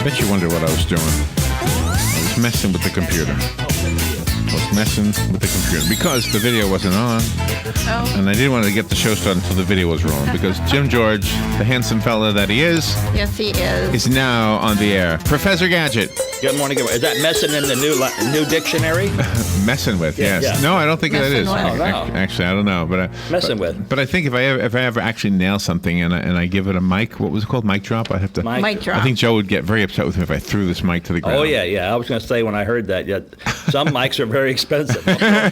Bet you wonder what I was doing. I was messing with the computer. Because the video wasn't on. Oh. And I didn't want to get the show started until the video was rolling. Because Jim George, the handsome fella that he is Yes, he is. now on the air. Professor Gadget. Good morning. Is that messing in the new dictionary? Messing with, Yeah, yes. yeah. No, I don't think that Messing is. with. Oh, no. Actually, I don't know. But Messing with. But I think if I ever actually nail something and I give it a mic, what was it called? Mic drop? I'd have to. Mic drop. I think Joe would get very upset with me if I threw this mic to the ground. Oh, yeah. I was going to say when I heard that, some mics are very expensive.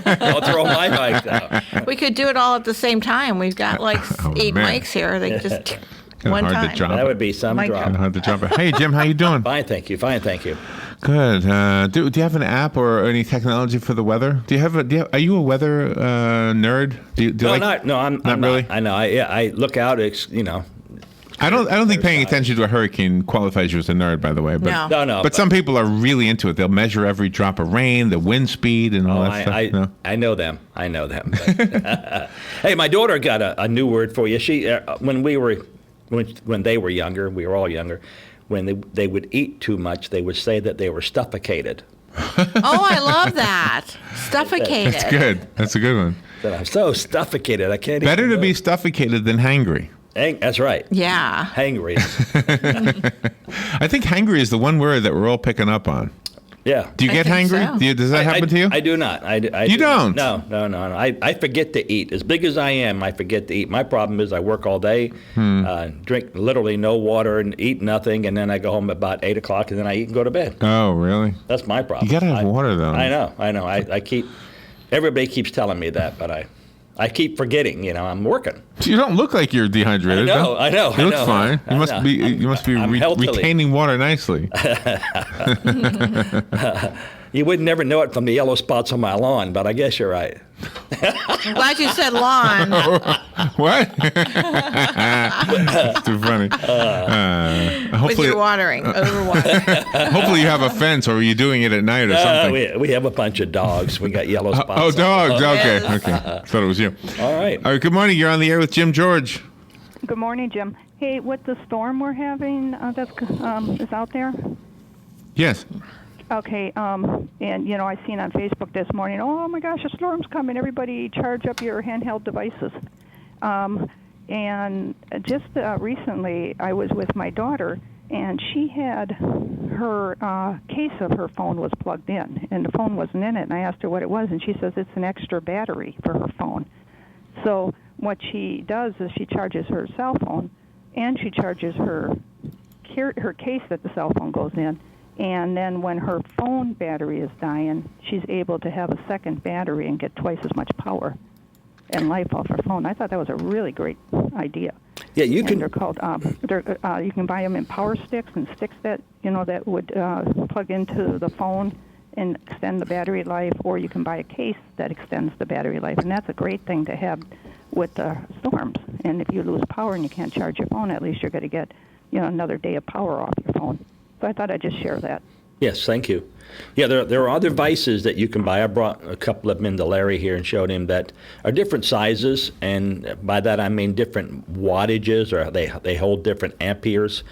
I'll throw my mic out. We could do it all at the same time. We've got like Oh, 8 man. mics here. They just Kinda one hard to time. drop. That would be some Mic drop. drop. Hard to drop it. Hey, Jim, how you doing? Fine, thank you. Good. Do you have an app or any technology for the weather? Are you a weather nerd? Do you No, like? I'm not really. I know. I look out. I don't think paying attention to a hurricane qualifies you as a nerd, by the way. But No. But some people are really into it. They'll measure every drop of rain, the wind speed, and all that stuff. No? I know them. But, hey, my daughter got a new word for you. She when they were younger, we were all younger. When they would eat too much, they would say that they were stuffocated. Oh, I love that. Suffocated. That's good. That's a good one. That I'm so suffocated, I can't. Better even to be suffocated than hangry. That's right. Yeah. Hangry. I think hangry is the one word that we're all picking up on. Yeah. Do you get think hangry? so. Does that happen to you? I do not. You don't? No. I forget to eat. As big as I am, I forget to eat. My problem is I work all day, drink literally no water and eat nothing, and then I go home about 8 o'clock, and then I eat and go to bed. Oh, really? That's my problem. You gotta have water, though. I know. I keep. Everybody keeps telling me that, but I keep forgetting. I'm working. You don't look like you're dehydrated. I know. You look fine. You must be. You must be I'm healthily. retaining water nicely. You would never know it from the yellow spots on my lawn, but I guess you're right. I'm glad you said lawn. What? It's too funny. With Hopefully, your watering, overwatering. hopefully you have a fence, or are you doing it at night or something? We have a bunch of dogs. We got yellow spots. Oh, dogs. Okay. Yes. Okay. Thought it was you. All right. All right. Good morning. You're on the air with Jim George. Good morning, Jim. Hey, with the storm we're having that's is out there? Yes. Okay, and I seen on Facebook this morning, oh my gosh, a storm's coming, everybody charge up your handheld devices. And just recently I was with my daughter, and she had her case of her phone was plugged in, and the phone wasn't in it, and I asked her what it was, and she says it's an extra battery for her phone. So what she does is she charges her cell phone, and she charges her case that the cell phone goes in, and then when her phone battery is dying, she's able to have a second battery and get twice as much power and life off her phone. I thought that was a really great idea. Yeah, you And can. they're called. You can buy them in power sticks and sticks that that would plug into the phone and extend the battery life, or you can buy a case that extends the battery life, and that's a great thing to have with the storms. And if you lose power and you can't charge your phone, at least you're going to get another day of power off your phone. So I thought I'd just share that. Yes, thank you. Yeah, there are other devices that you can buy. I brought a couple of them into Larry here and showed him that are different sizes, and by that I mean different wattages, or they hold different amperes.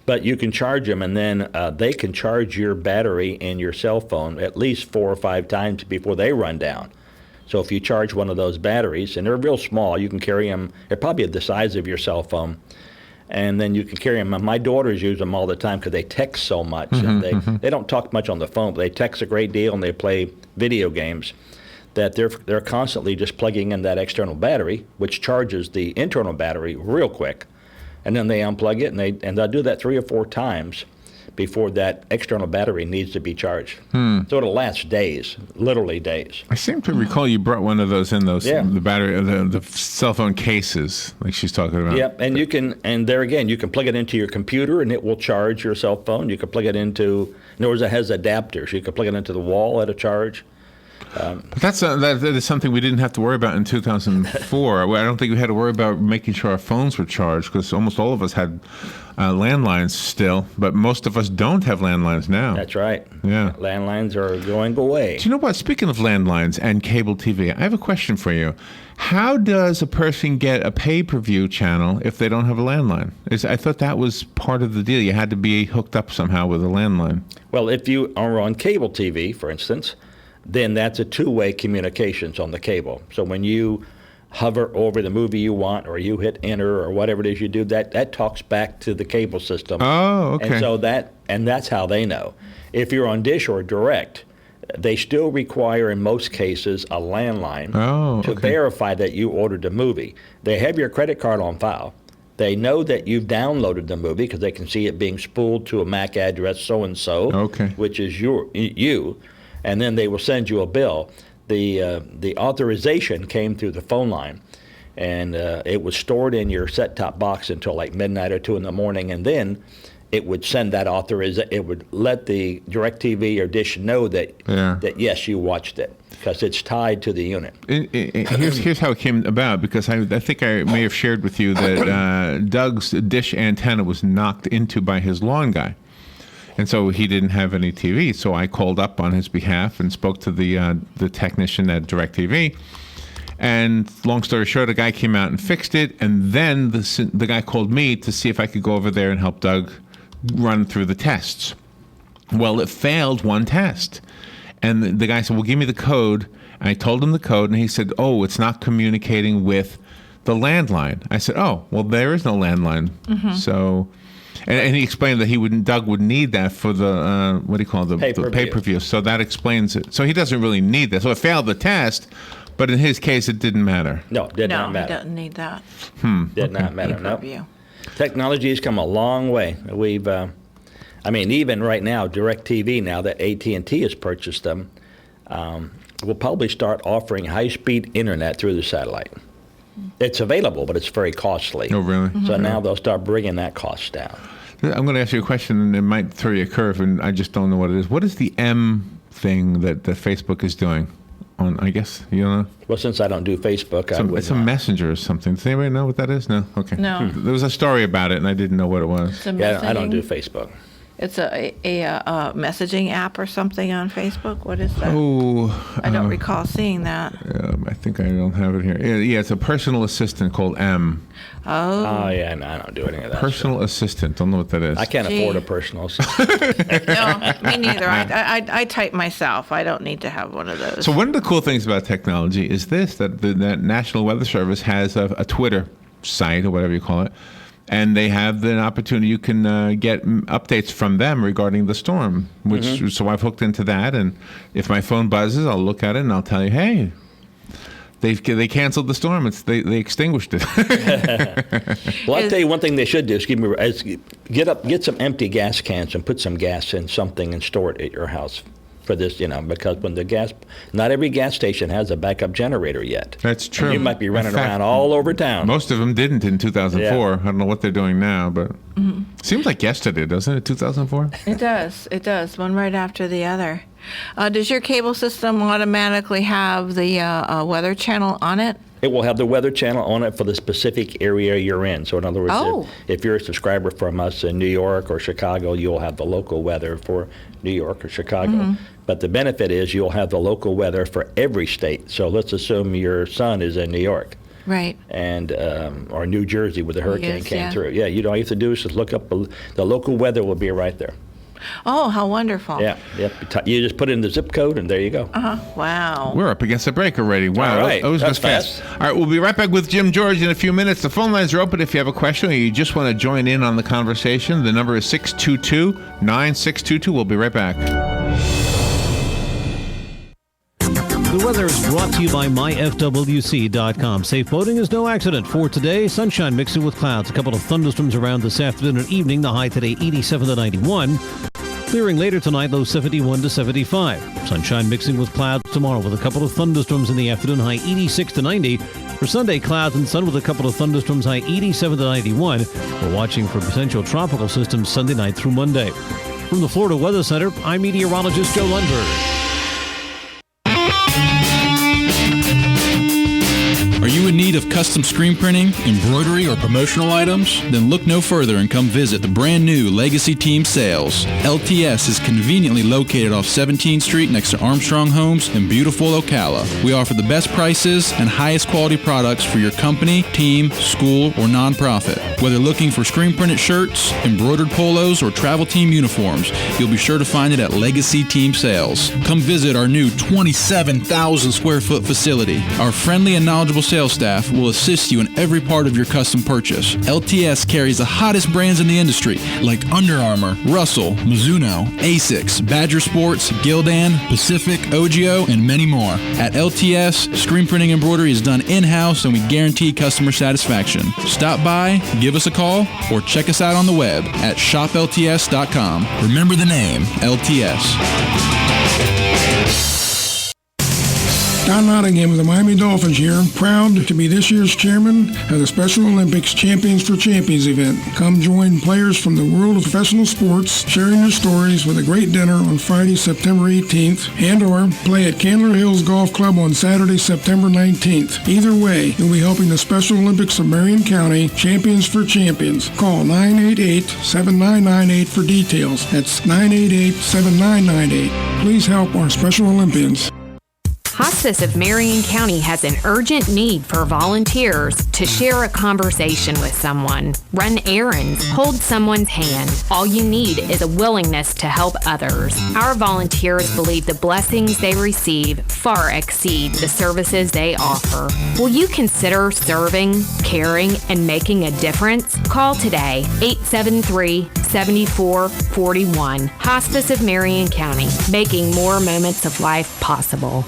But you can charge them, and then they can charge your battery in your cell phone at least 4 or 5 times before they run down. So if you charge one of those batteries, and they're real small, you can carry them. They're probably the size of your cell phone. And then you can carry them. My daughters use them all the time because they text so much. And they don't talk much on the phone, but they text a great deal and they play video games. That they're constantly just plugging in that external battery, which charges the internal battery real quick. And then they unplug it, and they'll do that 3 or 4 times before that external battery needs to be charged. So it'll last days, literally days. I seem to recall you brought one of those in Yeah. the battery, the cell phone cases, like she's talking about. Yep, and you can plug it into your computer and it will charge your cell phone. You can plug it into, in other words, it has adapters. You can plug it into the wall at a charge. But that is something we didn't have to worry about in 2004. I don't think we had to worry about making sure our phones were charged because almost all of us had landlines still, but most of us don't have landlines now. That's right. Yeah. Landlines are going away. Do you know what? Speaking of landlines and cable TV, I have a question for you. How does a person get a pay-per-view channel if they don't have a landline? I thought that was part of the deal. You had to be hooked up somehow with a landline. Well, if you are on cable TV, for instance, then that's a two-way communications on the cable. So when you hover over the movie you want or you hit enter or whatever it is you do, that talks back to the cable system. Oh, okay. And so that's how they know. If you're on Dish or Direct, they still require in most cases a landline to verify that you ordered the movie. They have your credit card on file. They know that you've downloaded the movie because they can see it being spooled to a MAC address so-and-so, which is you. And then they will send you a bill. The authorization came through the phone line, and it was stored in your set-top box until like midnight or 2 in the morning, and then it would send that authorization. It would let the DirecTV or Dish know that yes, you watched it because it's tied to the unit. Here's how it came about, because I think I may have shared with you that Doug's dish antenna was knocked into by his lawn guy. And so he didn't have any TV. So I called up on his behalf and spoke to the technician at DirecTV. And long story short, a guy came out and fixed it. And then the guy called me to see if I could go over there and help Doug run through the tests. Well, it failed one test. And the guy said, well, give me the code. And I told him the code. And he said, oh, it's not communicating with the landline. I said, oh, well, there is no landline. Mm-hmm. So... And he explained that Doug would need that for the the pay-per-view. So that explains it. So he doesn't really need that. So it failed the test, but in his case, it didn't matter. No, it did not matter. No, he doesn't need that. Did not matter. No. Technology has come a long way. We've, even right now, DirecTV, now that AT&T has purchased them, will probably start offering high-speed internet through the satellite. It's available, but it's very costly. Oh, really? So now they'll start bringing that cost down. I'm going to ask you a question, and it might throw you a curve, and I just don't know what it is. What is the M thing that Facebook is doing? I guess, you know? Well, since I don't do Facebook, it's a messenger or something. Does anybody know what that is? No? Okay. No. There was a story about it, and I didn't know what it was. I don't do Facebook. It's a messaging app or something on Facebook. What is that? Oh, I don't recall seeing that. I think I don't have it here. Yeah, it's a personal assistant called M. Oh, yeah, no, I don't do any of that. Personal assistant. Don't know what that is. I can't afford a personal assistant. No, me neither. I type myself. I don't need to have one of those. So one of the cool things about technology is this: that the National Weather Service has a Twitter site or whatever you call it. And they have the opportunity, you can get updates from them regarding the storm, so I've hooked into that. And if my phone buzzes, I'll look at it and I'll tell you, hey, they canceled the storm. They extinguished it. Well, I'll tell you one thing they should do is get some empty gas cans and put some gas in something and store it at your house. For this, because when not every gas station has a backup generator yet. That's true. And you might be running around all over town. Most of them didn't in 2004. Yeah. I don't know what they're doing now, but seems like yesterday, doesn't it? 2004. It does. It does. One right after the other. Does your cable system automatically have the Weather Channel on it? It will have the Weather Channel on it for the specific area you're in. So in other words, if you're a subscriber from us in New York or Chicago, you'll have the local weather for New York or Chicago. Mm-hmm. But the benefit is you'll have the local weather for every state. So let's assume your son is in New York. Right. And or New Jersey where the hurricane came through. Yeah, all you have to do is just look up the local weather will be right there. Oh, how wonderful. Yeah. You just put in the zip code and there you go. Wow. We're up against the break already. Wow. All right. That was just fast. All right, we'll be right back with Jim George in a few minutes. The phone lines are open if you have a question or you just want to join in on the conversation. The number is 622-9622. We'll be right back. The weather is brought to you by myfwc.com. Safe boating is no accident. For today, sunshine mixing with clouds. A couple of thunderstorms around this afternoon and evening. The high today, 87 to 91. Clearing later tonight, low 71 to 75. Sunshine mixing with clouds tomorrow with a couple of thunderstorms in the afternoon, high 86 to 90. For Sunday, clouds and sun with a couple of thunderstorms, high 87 to 91. We're watching for potential tropical systems Sunday night through Monday. From the Florida Weather Center, I'm meteorologist Joe Lundberg. custom screen printing, embroidery, or promotional items? Then look no further and come visit the brand new Legacy Team Sales. LTS is conveniently located off 17th Street next to Armstrong Homes in beautiful Ocala. We offer the best prices and highest quality products for your company, team, school, or nonprofit. Whether looking for screen printed shirts, embroidered polos, or travel team uniforms, you'll be sure to find it at Legacy Team Sales. Come visit our new 27,000 square foot facility. Our friendly and knowledgeable sales staff will assist you in every part of your custom purchase. LTS carries the hottest brands in the industry like Under Armour, Russell, Mizuno, Asics, Badger Sports, Gildan, Pacific, Ogio, and many more. At LTS, screen printing embroidery is done in-house and we guarantee customer satisfaction. Stop by, give us a call, or check us out on the web at shoplts.com. Remember the name, LTS. Don Nottingham of the Miami Dolphins here, proud to be this year's chairman of the Special Olympics Champions for Champions event. Come join players from the world of professional sports, sharing their stories with a great dinner on Friday, September 18th, and or play at Candler Hills Golf Club on Saturday, September 19th. Either way, you'll be helping the Special Olympics of Marion County Champions for Champions. Call 988-7998 for details. That's 988-7998. Please help our Special Olympians. Hospice of Marion County has an urgent need for volunteers to share a conversation with someone, run errands, hold someone's hand. All you need is a willingness to help others. Our volunteers believe the blessings they receive far exceed the services they offer. Will you consider serving, caring, and making a difference? Call today, 873-7441. Hospice of Marion County, making more moments of life possible.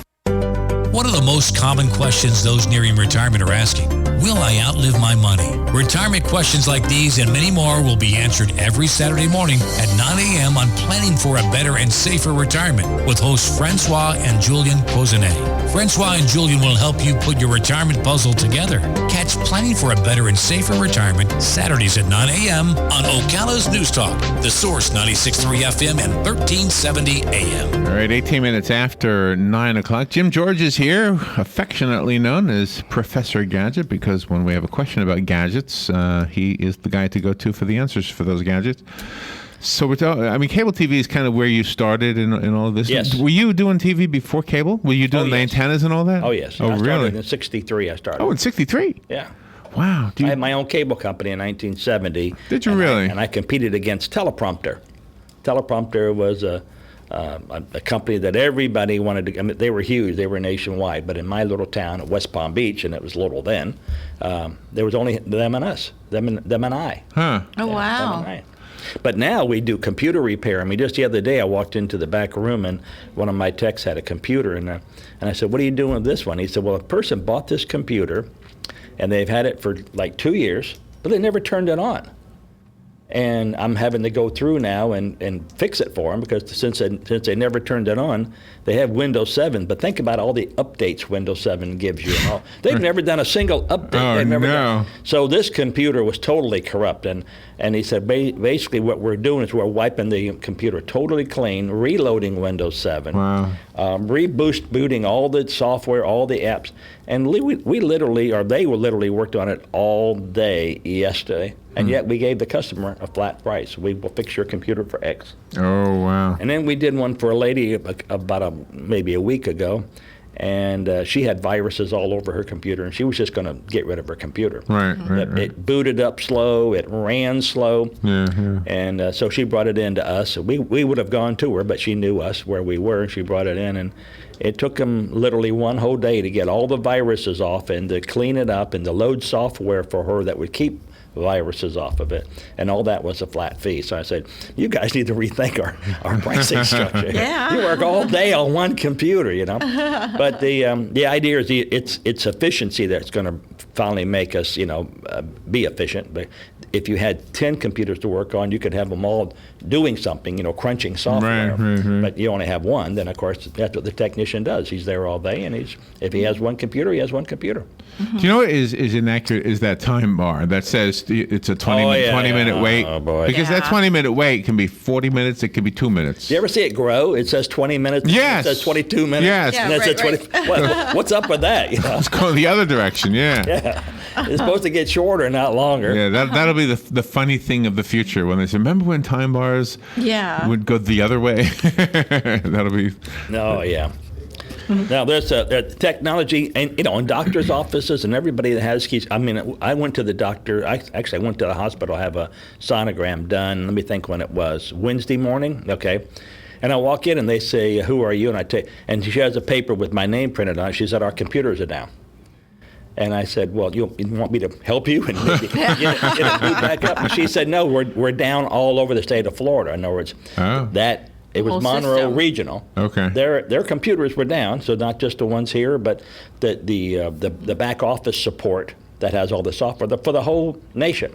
One of the most common questions those nearing retirement are asking, will I outlive my money? Retirement questions like these and many more will be answered every Saturday morning at 9 a.m. on Planning for a Better and Safer Retirement with hosts Francois and Julian Pozenet. Francois and Julian will help you put your retirement puzzle together. Catch Planning for a Better and Safer Retirement Saturdays at 9 a.m. on Ocala's News Talk, The Source 96.3 FM and 1370 AM. All right, 18 minutes after 9 o'clock. Jim George is here, affectionately known as Professor Gadget, because when we have a question about gadgets, he is the guy to go to for the answers for those gadgets. So we're cable TV is kind of where you started in all of this. Yes. Were you doing TV before cable? Were you doing the antennas and all that? Oh, yes. Oh, I started really? in 63, I started. Oh, in 63? Yeah. Wow. I had my own cable company in 1970. Did you really? And I competed against Teleprompter. Teleprompter was a company that everybody wanted to. I mean, they were huge. They were nationwide. But in my little town at West Palm Beach, and it was little then, there was only them and us, them and I. Huh. Oh, Yeah, wow. them and I. But now we do computer repair. I mean, just the other day I walked into the back room and one of my techs had a computer, and I said, "What are you doing with this one?" He said, "Well, a person bought this computer, and they've had it for like 2 years, but they never turned it on. And I'm having to go through now and fix it for them because since they never turned it on, they have Windows 7. But think about all the updates Windows 7 gives you. And all. They've never done a single update. Oh, They've never no. done. So this computer was totally corrupt. And he said, basically what we're doing is we're wiping the computer totally clean, reloading Windows 7, Wow. rebooting all the software, all the apps. And we literally, or they were literally worked on it all day yesterday. And yet we gave the customer a flat price. We will fix your computer for X. Oh, wow. And then we did one for a lady about maybe a week ago, and she had viruses all over her computer, and she was just going to get rid of her computer. Right. It booted up slow, it ran slow, Yeah. and so she brought it in to us. We would have gone to her, but she knew us where we were, and she brought it in, and it took them literally one whole day to get all the viruses off and to clean it up and to load software for her that would keep viruses off of it, and all that was a flat fee. So I said, you guys need to rethink our pricing structure. Yeah. You work all day on one computer, you know. But the idea is it's efficiency that's going to finally make us, be efficient. But if you had 10 computers to work on, you could have them all doing something, crunching software. Right. But you only have one, then of course that's what the technician does. He's there all day, and if he has one computer, he has one computer. Do you know what is inaccurate is that time bar that says it's a 20-minute wait? Oh, boy. Because that Yeah. 20-minute wait can be 40 minutes, it can be 2 minutes. You ever see it grow? It says 20 minutes. Yes. It says 22 minutes. Yes. Yeah, And then it says right, 20. What's up with that? It's going the other direction, yeah. It's supposed to get shorter, not longer. Yeah, that'll be the funny thing of the future when they say, remember when time bars Yeah. would go the other way? That'll be... No, yeah. Now there's technology, and in doctors' offices and everybody that has keys. I mean, I went to the doctor. I went to the hospital to have a sonogram done. Let me think when it was Wednesday morning. Okay, and I walk in and they say, "Who are you?" And she has a paper with my name printed on it. She said, "Our computers are down." And I said, "Well, you want me to help you and maybe get it boot back up?" And she said, "No, we're down all over the state of Florida." In other words, that. It was Whole Monroe system. Regional. Okay. Their computers were down, so not just the ones here, but the back office support that has all the software for the whole nation.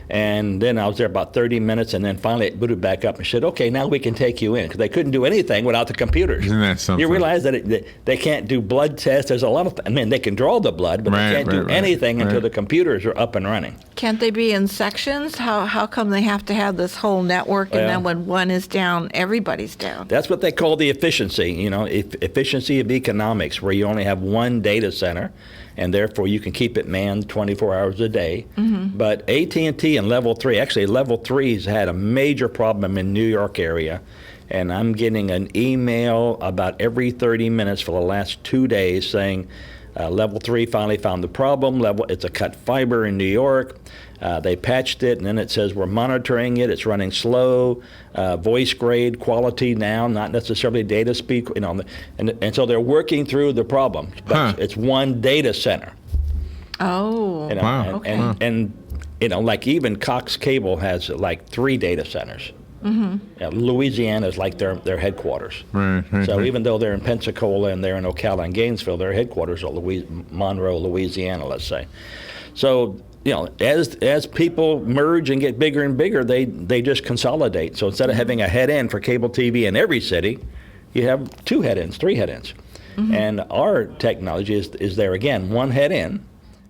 And then I was there about 30 minutes, and then finally it booted back up and said, "Okay, now we can take you in," because they couldn't do anything without the computers. Isn't that something? You realize that they can't do blood tests. There's a lot of. They can draw the blood, but they can't do anything until the computers are up and running. Can't they be in sections? How come they have to have this whole network, and then when one is down, everybody's down? That's what they call the efficiency, efficiency of economics, where you only have one data center, and therefore you can keep it manned 24 hours a day. But AT&T and Level 3, actually Level 3's had a major problem in New York area, and I'm getting an email about every 30 minutes for the last 2 days saying, Level 3 finally found the problem. It's a cut fiber in New York. They patched it, and then it says we're monitoring it. It's running slow, voice grade quality now, not necessarily data speed. And so they're working through the problem. But it's one data center. Oh, Wow. okay. And like even Cox Cable has like 3 data centers. Louisiana is like their headquarters. Right. So even though they're in Pensacola and they're in Ocala and Gainesville, their headquarters are Monroe, Louisiana, let's say. So as people merge and get bigger and bigger, they just consolidate. So instead of having a head end for cable TV in every city, you have 2 head ends, 3 head ends. And our technology is there again, one head end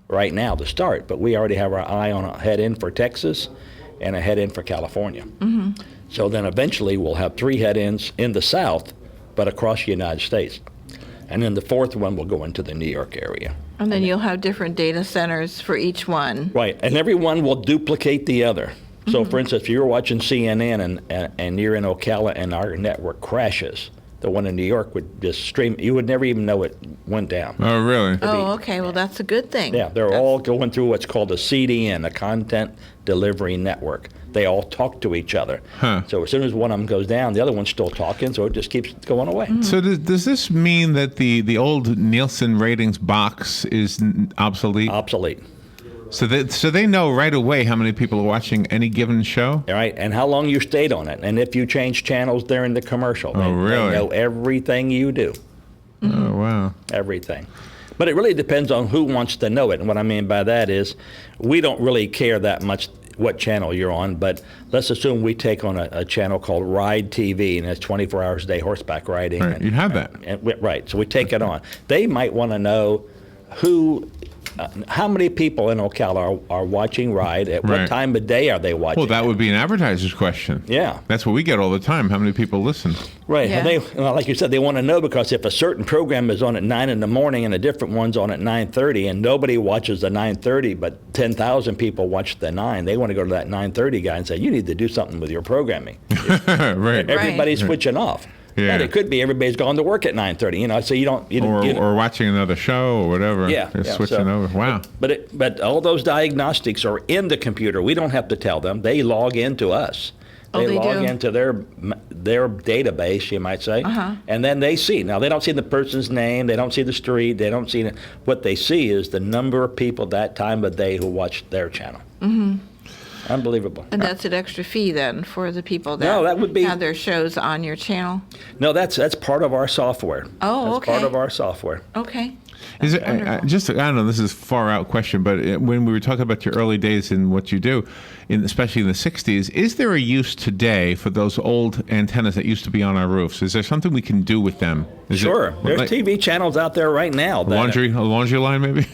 right now to start, but we already have our eye on a head end for Texas and a head end for California. So then eventually we'll have 3 head ends in the South, but across the United States. And then the 4th one will go into the New York area. And then you'll have different data centers for each one. Right, and every one will duplicate the other. So for instance, if you're watching CNN and you're in Ocala and our network crashes, the one in New York would just stream. You would never even know it went down. Oh, really? Oh, okay. Well, that's a good thing. Yeah, they're all going through what's called a CDN, a content delivery network. They all talk to each other. So as soon as one of them goes down, the other one's still talking, so it just keeps going away. So does this mean that the old Nielsen ratings box is obsolete? Obsolete. So they know right away how many people are watching any given show? All right, and how long you stayed on it, and if you change channels during the commercial. Oh, really? They know everything you do. Oh, wow. Everything. But it really depends on who wants to know it. And what I mean by that is we don't really care that much what channel you're on, but let's assume we take on a channel called Ride TV, and it's 24 hours a day horseback riding. Right, you have that. Right, so we take it on. They might want to know how many people in Ocala are watching Ride, at what Right. time of day are they watching Well, that it? would be an advertiser's question. Yeah. That's what we get all the time. How many people listen? Right. Yeah. And like you said, they want to know because if a certain program is on at 9 in the morning and a different one's on at 9:30 and nobody watches the 9:30, but 10,000 people watch the 9, they want to go to that 9:30 guy and say, you need to do something with your programming. Right. Everybody's switching off. Yeah. But it could be everybody's gone to work at 9:30, so you don't... Or watching another show or whatever. Yeah, Just switching over. Wow. But all those diagnostics are in the computer. We don't have to tell them. They log into us. Oh, they log do? into their database, you might say, and then they see. Now, they don't see the person's name. They don't see the street. They don't see... What they see is the number of people that time of day who watch their channel. Unbelievable. And that's an extra fee then for the people that, No, that would be- have their shows on your channel? No, that's part of our software. Oh, that's okay. part of our software. Okay. Is it just? I don't know. This is a far out question, but when we were talking about your early days and what you do, especially in the '60s, is there a use today for those old antennas that used to be on our roofs? Is there something we can do with them? Sure. There's TV channels out there right now. A laundry line, maybe.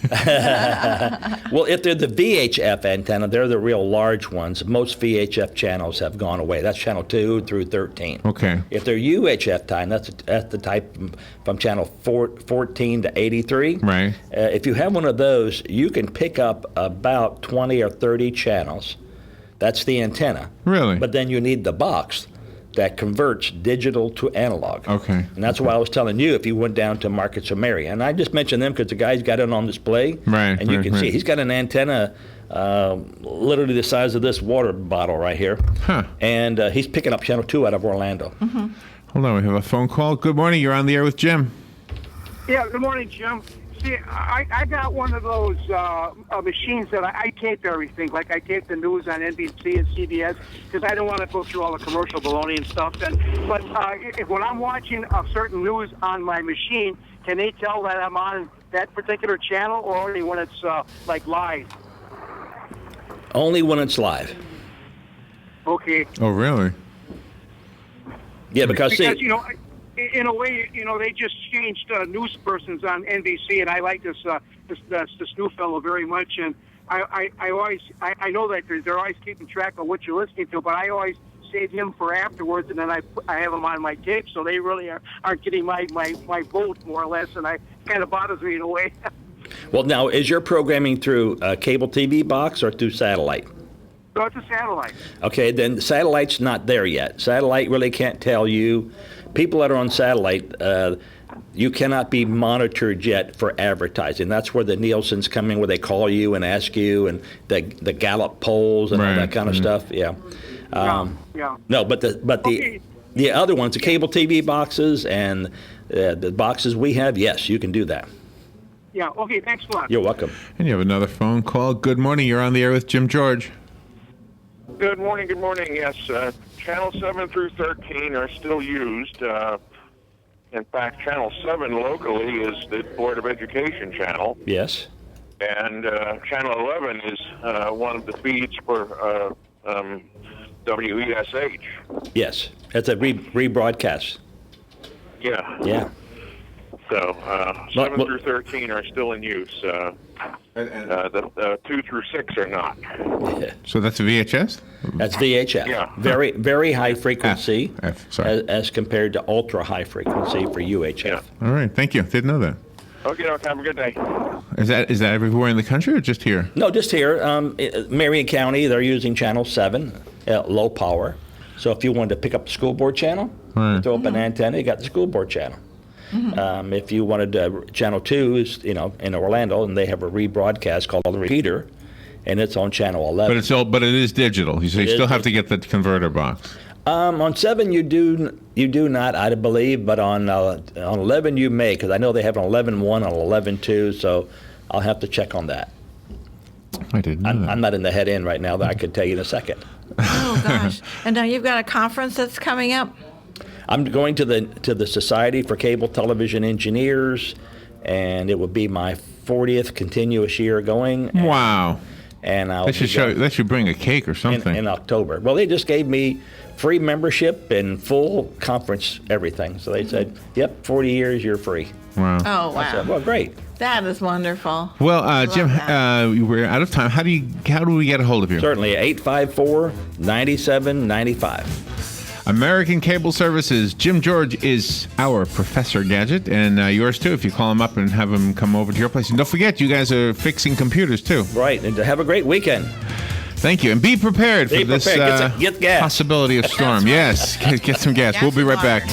Well, if they're the VHF antenna, they're the real large ones. Most VHF channels have gone away. That's channel 2 through 13. Okay. If they're UHF time, that's the type from channel 14 to 83. Right. If you have one of those, you can pick up about 20 or 30 channels. That's the antenna. Really? But then you need the box that converts digital to analog. Okay. And that's why I was telling you if you went down to Markets of Mary. And I just mentioned them because the guy's got it on display. Right. And you can see he's got an antenna literally the size of this water bottle right here. Huh. And he's picking up channel 2 out of Orlando. Mm-hmm. Hold on, we have a phone call. Good morning. You're on the air with Jim. Yeah, good morning, Jim. See, I got one of those machines that I tape everything. Like I tape the news on NBC and CBS because I don't want to go through all the commercial baloney and stuff. But when I'm watching a certain news on my machine, can they tell that I'm on that particular channel or only when it's like live? Only when it's live. Okay. Oh, really? Yeah, because see, you know, in a way, you know, they just changed news persons on NBC, and I like this new fellow very much. And I know that they're always keeping track of what you're listening to, but I always save him for afterwards, and then I have him on my tape, so they really aren't getting my vote more or less, and I kind of bothers me in a way. Well, now is your programming through a cable TV box or through satellite? So it's a satellite. Okay, then satellite's not there yet. Satellite really can't tell you. People that are on satellite, you cannot be monitored yet for advertising. That's where the Nielsen's come in, where they call you and ask you, and the Gallup polls and all that kind of stuff. Yeah. Yeah. No, but the other ones, the cable TV boxes and the boxes we have, yes, you can do that. Yeah. Okay. Thanks a lot. You're welcome. And you have another phone call. Good morning. You're on the air with Jim George. Good morning. Good morning. Yes, Channel 7 through 13 are still used. In fact, Channel 7 locally is the Board of Education channel. Yes. And Channel 11 is one of the feeds for WESH. Yes. That's a rebroadcast. Yeah. Yeah. So 7 through 13 are still in use. The 2 through 6 are not. Yeah. So that's a VHS? That's VHF. Yeah. Very, very high frequency sorry. as compared to ultra high frequency for UHF. Yeah. All right. Thank you. Didn't know that. Okay, have a good day. Is that everywhere in the country or just here? No, just here. Marion County, they're using Channel 7, low power. So if you wanted to pick up the school board channel, Right. throw up an antenna, you got the school board channel. If you wanted Channel 2 is in Orlando, and they have a rebroadcast called the Repeater, and it's on Channel 11. But it is digital. So you still have to get the converter box. On 7 you do not, I believe, but on 11 you may, because I know they have an 11.1 and 11.2, so I'll have to check on that. I didn't know that. I'm not in the head end right now, that I could tell you in a second. Oh, gosh. And now you've got a conference that's coming up? I'm going to the Society for Cable Television Engineers, and it will be my 40th continuous year going. Wow. And I'll They should bring a cake or something. in October. Well, they just gave me free membership and full conference everything. So they said, "Yep, 40 years, you're free." Wow. Oh, wow. I said, well, great. That is wonderful. Well, Jim, we're out of time. How do we get a hold of you? Certainly, 854-9795. American Cable Services. Jim George is our Professor Gadget, and yours too if you call him up and have him come over to your place. And don't forget, you guys are fixing computers too. Right, and to have a great weekend. Thank you, and be prepared for this Get gas. possibility of storm. Yes, get some gas. We'll be right back.